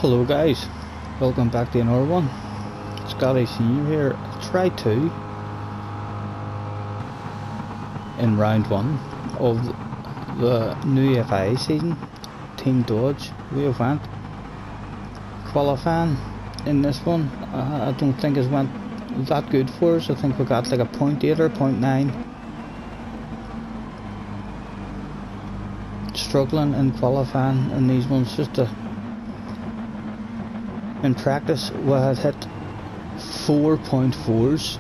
Hello guys, welcome back to rd1. SCOTTIESNR here, try 2 in round 1 of the new FIA season. Team Dodge, we have went qualifying in this one. I don't think it went that good for us. I think we got like a 0.8 or 0.9. Struggling in qualifying in these ones. In practice we had hit 4.4s,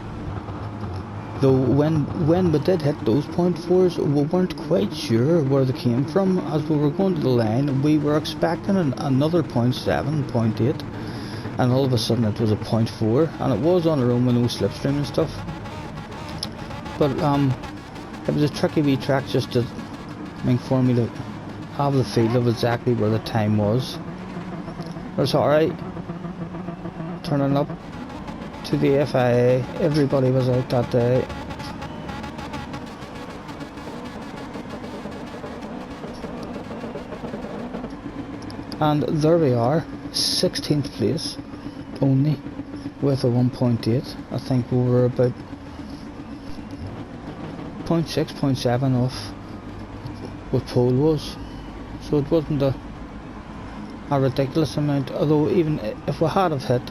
though when we did hit those 0.4s we weren't quite sure where they came from. As we were going to the line we were expecting another 0.7, 0.8, and all of a sudden it was a 0.4, and it was on our own with no slipstream and stuff. But it was a tricky wee track just to for me to have the feel of exactly where the time was. But it's alright. Turning up to the FIA, everybody was out that day. And there we are, 16th place only, with a 1.8. I think we were about 0.6, 0.7 off what pole was, so it wasn't a ridiculous amount. Although even if we had have hit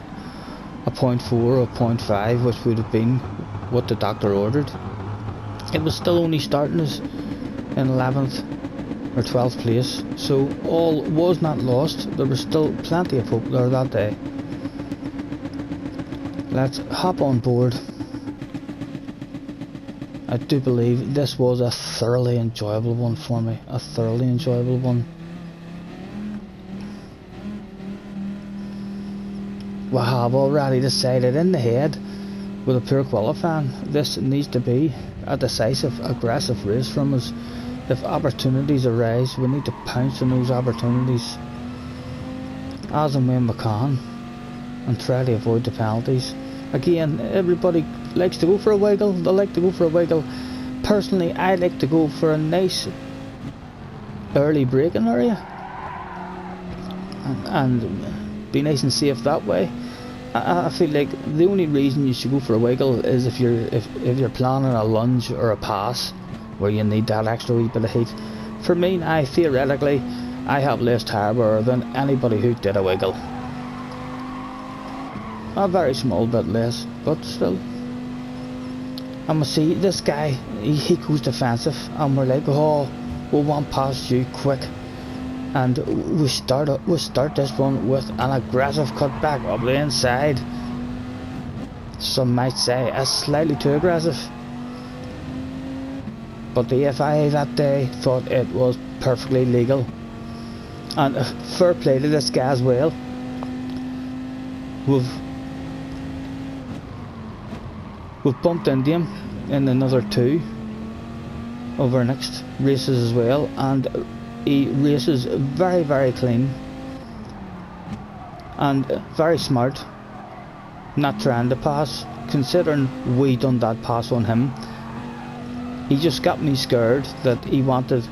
a 0.4 or 0.5, which would have been what the doctor ordered, it was still only starting us in 11th or 12th place, so all was not lost. There was still plenty of hope there that day. Let's hop on board. I do believe this was a thoroughly enjoyable one for me, a thoroughly enjoyable one. We have already decided in the head with a poor qualifying, this needs to be a decisive, aggressive race from us. If opportunities arise, we need to pounce on those opportunities as and when we can and try to avoid the penalties. Again, everybody likes to go for a wiggle, they like to go for a wiggle. Personally, I like to go for a nice early braking area and be nice and safe that way. I feel like the only reason you should go for a wiggle is if you're planning a lunge or a pass where you need that extra wee bit of heat. For me, theoretically, I have less tire wear than anybody who did a wiggle. A very small bit less, but still. And we see this guy, he goes defensive, and we're like, oh, we want past you quick. And we start this one with an aggressive cutback up the inside. Some might say slightly too aggressive, but the FIA that day thought it was perfectly legal. And fair play to this guy as well. We've bumped into him in another 2 of our next races as well, and he races very, very clean and very smart, not trying to pass, considering we done that pass on him. He just got me scared that he wanted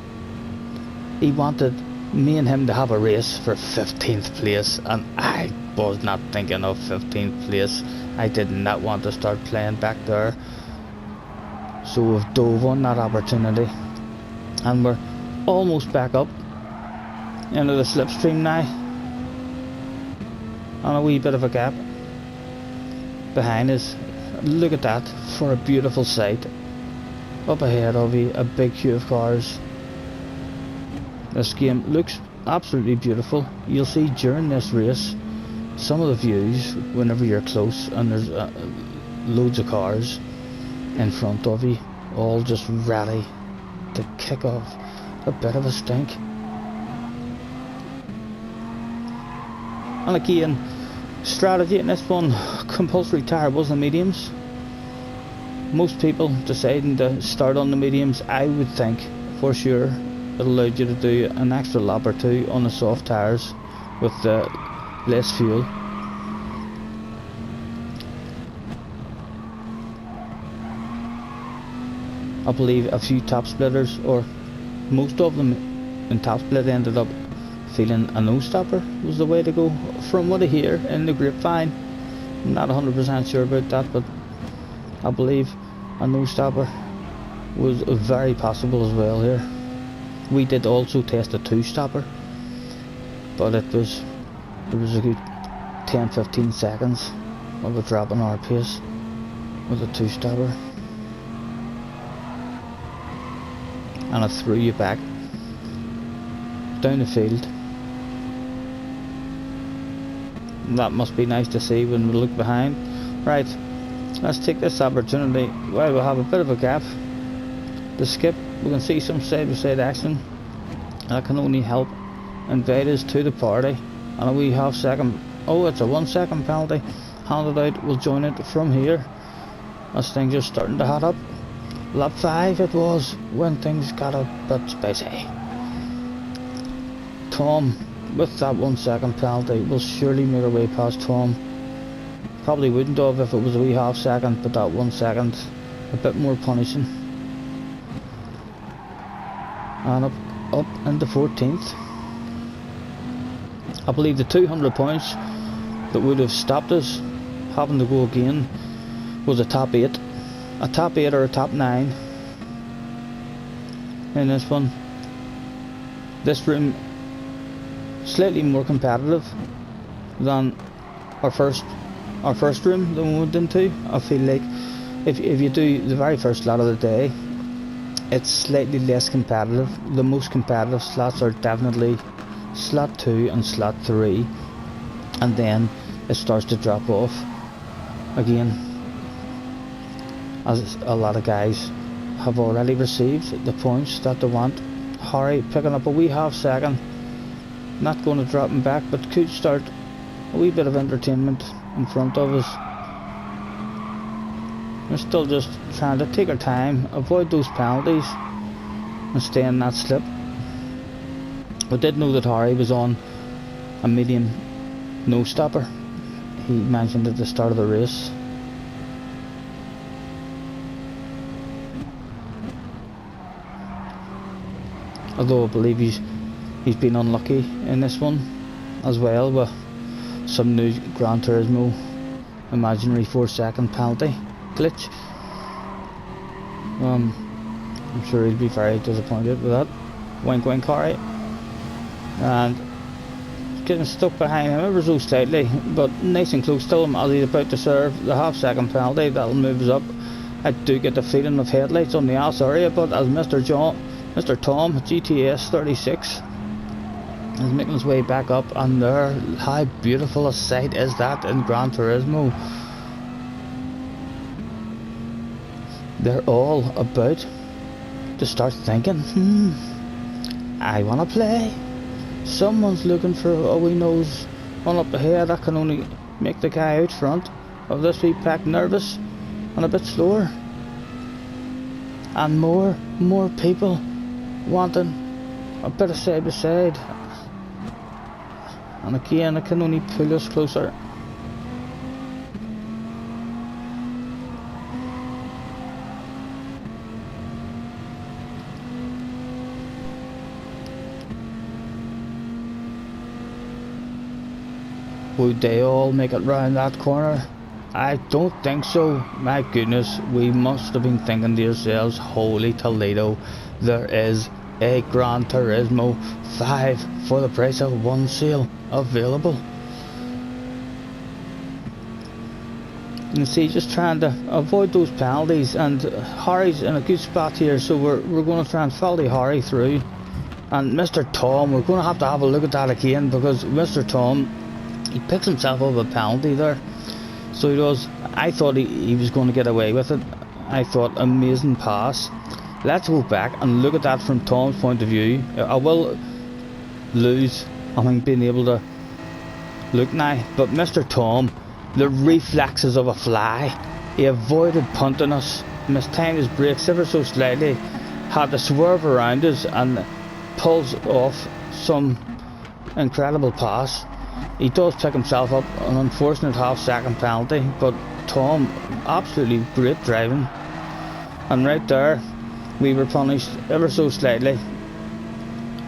me and him to have a race for 15th place, and I was not thinking of 15th place. I did not want to start playing back there, so we've dove on that opportunity and we're almost back up into the slipstream now, on a wee bit of a gap behind us. Look at that, for a beautiful sight. Up ahead of you, a big queue of cars. This game looks absolutely beautiful. You'll see during this race some of the views whenever you're close and there's loads of cars in front of you, all just ready to kick off a bit of a stink. And again, strategy in this one, compulsory tyre was the mediums. Most people deciding to start on the mediums, I would think for sure it allowed you to do an extra lap or 2 on the soft tyres with less fuel. I believe a few top splitters, or most of them in top split, ended up feeling a no stopper was the way to go. From what I hear in the grapevine, I'm not 100% sure about that, but I believe a no stopper was very possible as well here. We did also test a 2-stopper, but there was a good 10-15 seconds of a drop in our pace with a 2-stopper, and it threw you back down the field. That must be nice to see when we look behind. Right, let's take this opportunity while we have a bit of a gap to skip. We can see some side-by-side action that can only help invite us to the party. And a wee half-second, oh, it's a 1-second penalty handed out. We'll join it from here as things are starting to hot up. Lap 5 it was when things got a bit spicy. Tom, with that 1-second penalty, will surely make our way past Tom. Probably wouldn't have if it was a wee half-second, but that 1 second, a bit more punishing. And up into 14th. I believe the 200 points that would have stopped us having to go again was a top 8. A top 8 or a top 9 in this one. This room slightly more competitive than our first room that we went into. I feel like if you do the very first slot of the day, it's slightly less competitive. The most competitive slots are definitely slot 2 and slot 3, and then it starts to drop off again, as a lot of guys have already received the points that they want. Harry picking up a wee half-second, not going to drop him back, but could start a wee bit of entertainment in front of us. We're still just trying to take our time, avoid those penalties and stay in that slip. We did know that Harry was on a medium no stopper. He mentioned at the start of the race. Although I believe he's been unlucky in this one as well, with some new Gran Turismo imaginary 4-second penalty glitch. I'm sure he'll be very disappointed with that. Wink wink, Harry. And getting stuck behind him ever so slightly, but nice and close to him as he's about to serve the half-second penalty. That'll move us up. I do get the feeling of headlights on the ass area, but as Mr. Tom GTS 36 is making his way back up, and there, how beautiful a sight is that in Gran Turismo. They're all about to start thinking, I wanna play. Someone's looking for a wee nose one up ahead. That can only make the guy out front of this wee pack nervous and a bit slower. And more people wanting a bit of side by side. And again, it can only pull us closer. Would they all make it round that corner? I don't think so. My goodness, we must have been thinking to ourselves, holy Toledo, there is a Gran Turismo 5 for the price of 1 sale available. You can see, just trying to avoid those penalties, and Harry's in a good spot here, so we're going to try and follow Harry through. And Mr. Tom, we're going to have a look at that again, because Mr. Tom, he picks himself up a penalty there. So he does. I thought he was going to get away with it. I thought, amazing pass. Let's go back and look at that from Tom's point of view. I will lose, I think, being able to look now. But Mr. Tom, the reflexes of a fly. He avoided punting us, mistimed his brakes ever so slightly, had to swerve around us and pulls off some incredible pass. He does pick himself up an unfortunate half-second penalty, but Tom, absolutely great driving. And right there, we were punished ever so slightly.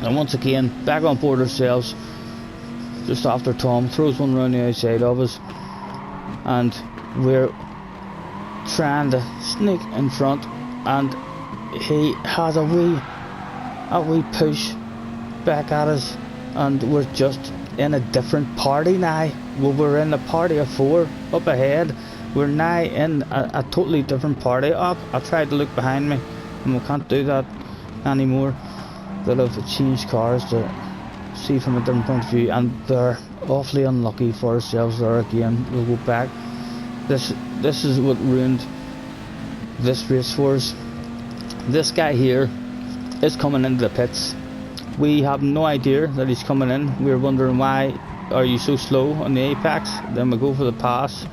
And once again, back on board ourselves, just after Tom throws one round the outside of us, and we're trying to sneak in front, and he has a wee push back at us, and we're just in a different party now. Well, we're in a party of 4 up ahead. We're now in a totally different party. Up, I tried to look behind me, and we can't do that anymore. They'll have changed cars to see from a different point of view, and they're awfully unlucky for ourselves there again. We'll go back. This is what ruined this race for us. This guy here is coming into the pits. We have no idea that he's coming in. We're wondering, why are you so slow on the apex? Then we go for the pass.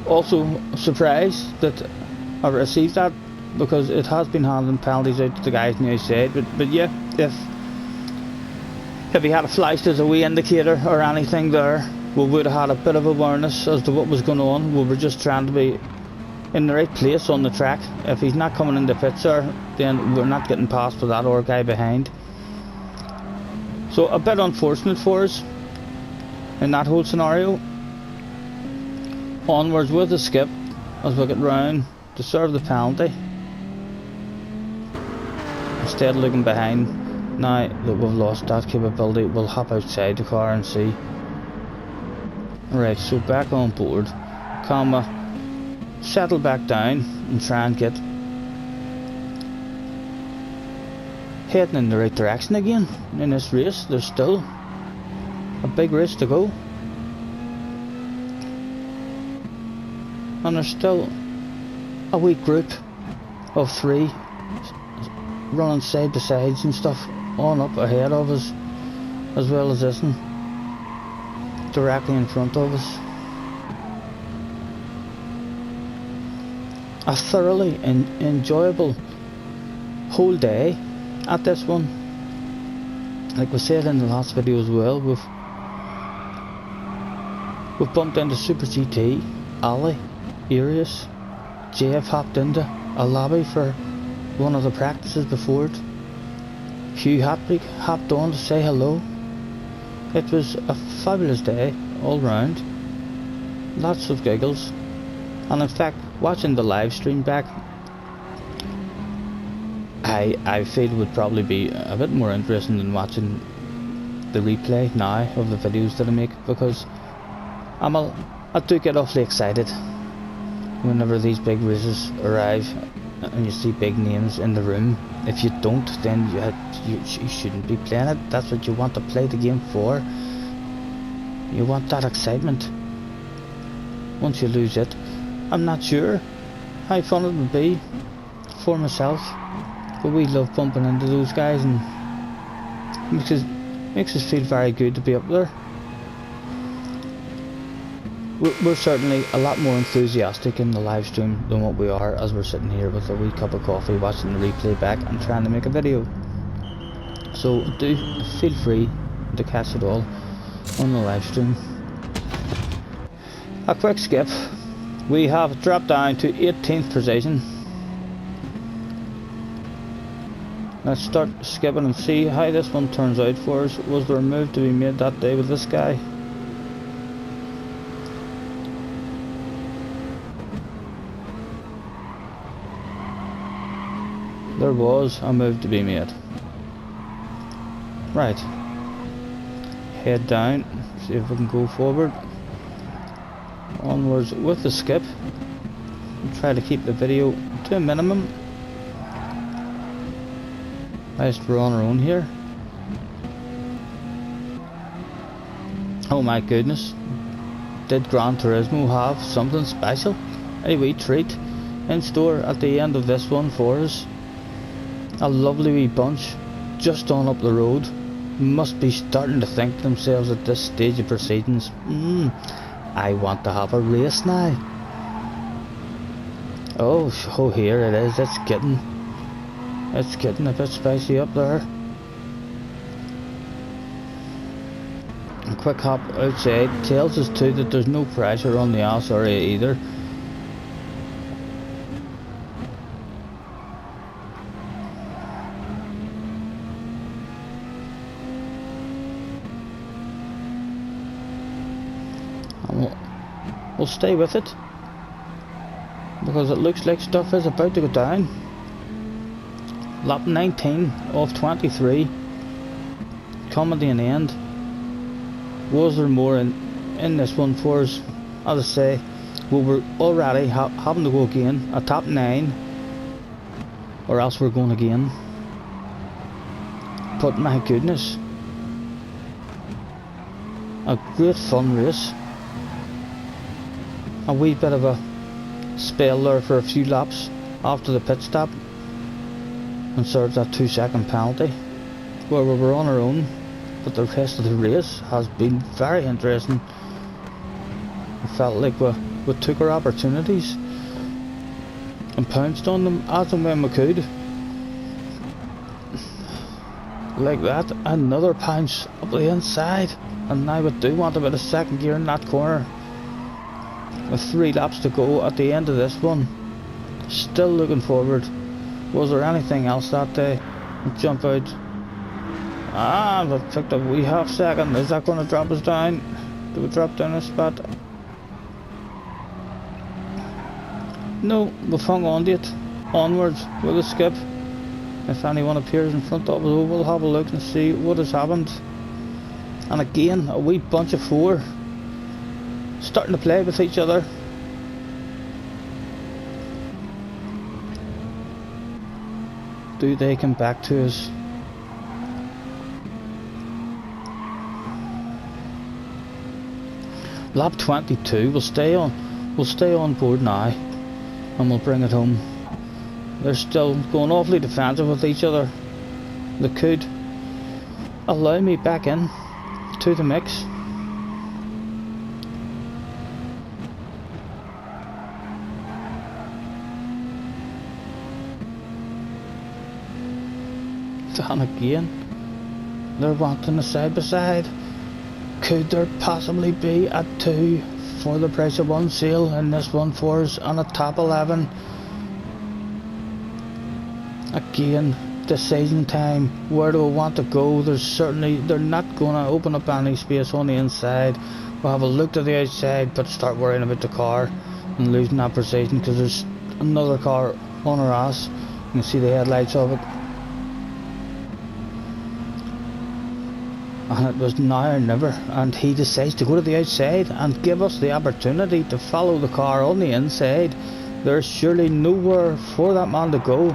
Also surprised that I received that, because it has been handing penalties out to the guys on the outside. But yeah, if he had flashed as a wee indicator or anything there, we would have had a bit of awareness as to what was going on. We were just trying to be in the right place on the track. If he's not coming in the pits there, then we're not getting past with that other guy behind. So a bit unfortunate for us in that whole scenario. Onwards with the skip as we get round to serve the penalty, instead of looking behind. Now that we've lost that capability, we'll hop outside the car and see. Right, so back on board, comma, settle back down and try and get heading in the right direction again in this race. There's still a big race to go, and there's still a wee group of 3 running side to sides and stuff on up ahead of us, as well as this one directly in front of us. A thoroughly enjoyable whole day at this one. Like we said in the last video as well, we've bumped into Super GT, Ali, Arius, JF hopped into a lobby for one of the practices before it. Hugh hopped on to say hello. It was a fabulous day all round. Lots of giggles. And in fact, watching the live stream back, I feel would probably be a bit more interesting than watching the replay now of the videos that I make, because I do get awfully excited whenever these big races arrive and you see big names in the room. If you don't, then you shouldn't be playing it. That's what you want to play the game for. You want that excitement. Once you lose it, I'm not sure how fun it would be for myself, but we love bumping into those guys, and makes us feel very good to be up there. We're certainly a lot more enthusiastic in the live stream than what we are as we're sitting here with a wee cup of coffee watching the replay back and trying to make a video. So do feel free to catch it all on the live stream. A quick skip. We have dropped down to 18th position. Let's start skipping and see how this one turns out for us. Was there a move to be made that day with this guy? There was a move to be made. Right. Head down, see if we can go forward. Onwards with the skip. We'll try to keep the video to a minimum. Whilst we're on our own here. Oh my goodness. Did Gran Turismo have something special? A wee treat in store at the end of this one for us. A lovely wee bunch just on up the road. Must be starting to think to themselves at this stage of proceedings, I want to have a race now. Oh here it is. It's getting a bit spicy up there. A quick hop outside tells us too that there's no pressure on the ass area either. And we'll stay with it, because it looks like stuff is about to go down. Lap 19 of 23, coming to an end. Was there more in this one for us? As I say, we were already having to go again, a top 9, or else we're going again. But my goodness, a great fun race. A wee bit of a spell there for a few laps after the pit stop, and served that 2-second penalty where we were on our own. But the rest of the race has been very interesting. I felt like we took our opportunities and pounced on them as and when we could. Like that, another pounce up the inside, and now we do want a bit of second gear in that corner. With 3 laps to go at the end of this one. Still looking forward. Was there anything else that day? Jump out. We picked up a wee half second. Is that going to drop us down? Do we drop down a spot? No, we've hung on to it. Onwards with a skip. If anyone appears in front of us, we'll have a look and see what has happened. And again, a wee bunch of 4 starting to play with each other. Do they come back to us? Lap 22, we'll stay on board now, and we'll bring it home. They're still going awfully defensive with each other. They could allow me back in to the mix. And again, they're wanting a side by side. Could there possibly be a 2 for the price of 1 sale in this one for us on a top 11? Again, decision time. Where do we want to go? They're not going to open up any space on the inside. We'll have a look to the outside, but start worrying about the car and losing that position, because there's another car on our ass. You can see the headlights of it. And it was now or never, and he decides to go to the outside and give us the opportunity to follow the car on the inside. There's surely nowhere for that man to go.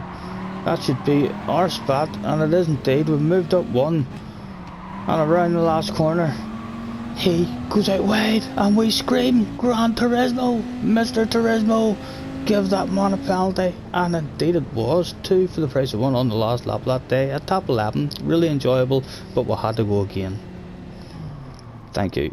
That should be our spot, and it is indeed. We've moved up 1, and around the last corner he goes out wide, and we scream, Gran Turismo, Mr. Turismo, give that man a penalty. And indeed it was 2 for the price of 1 on the last lap that day at top 11. Really enjoyable, but we had to go again. Thank you.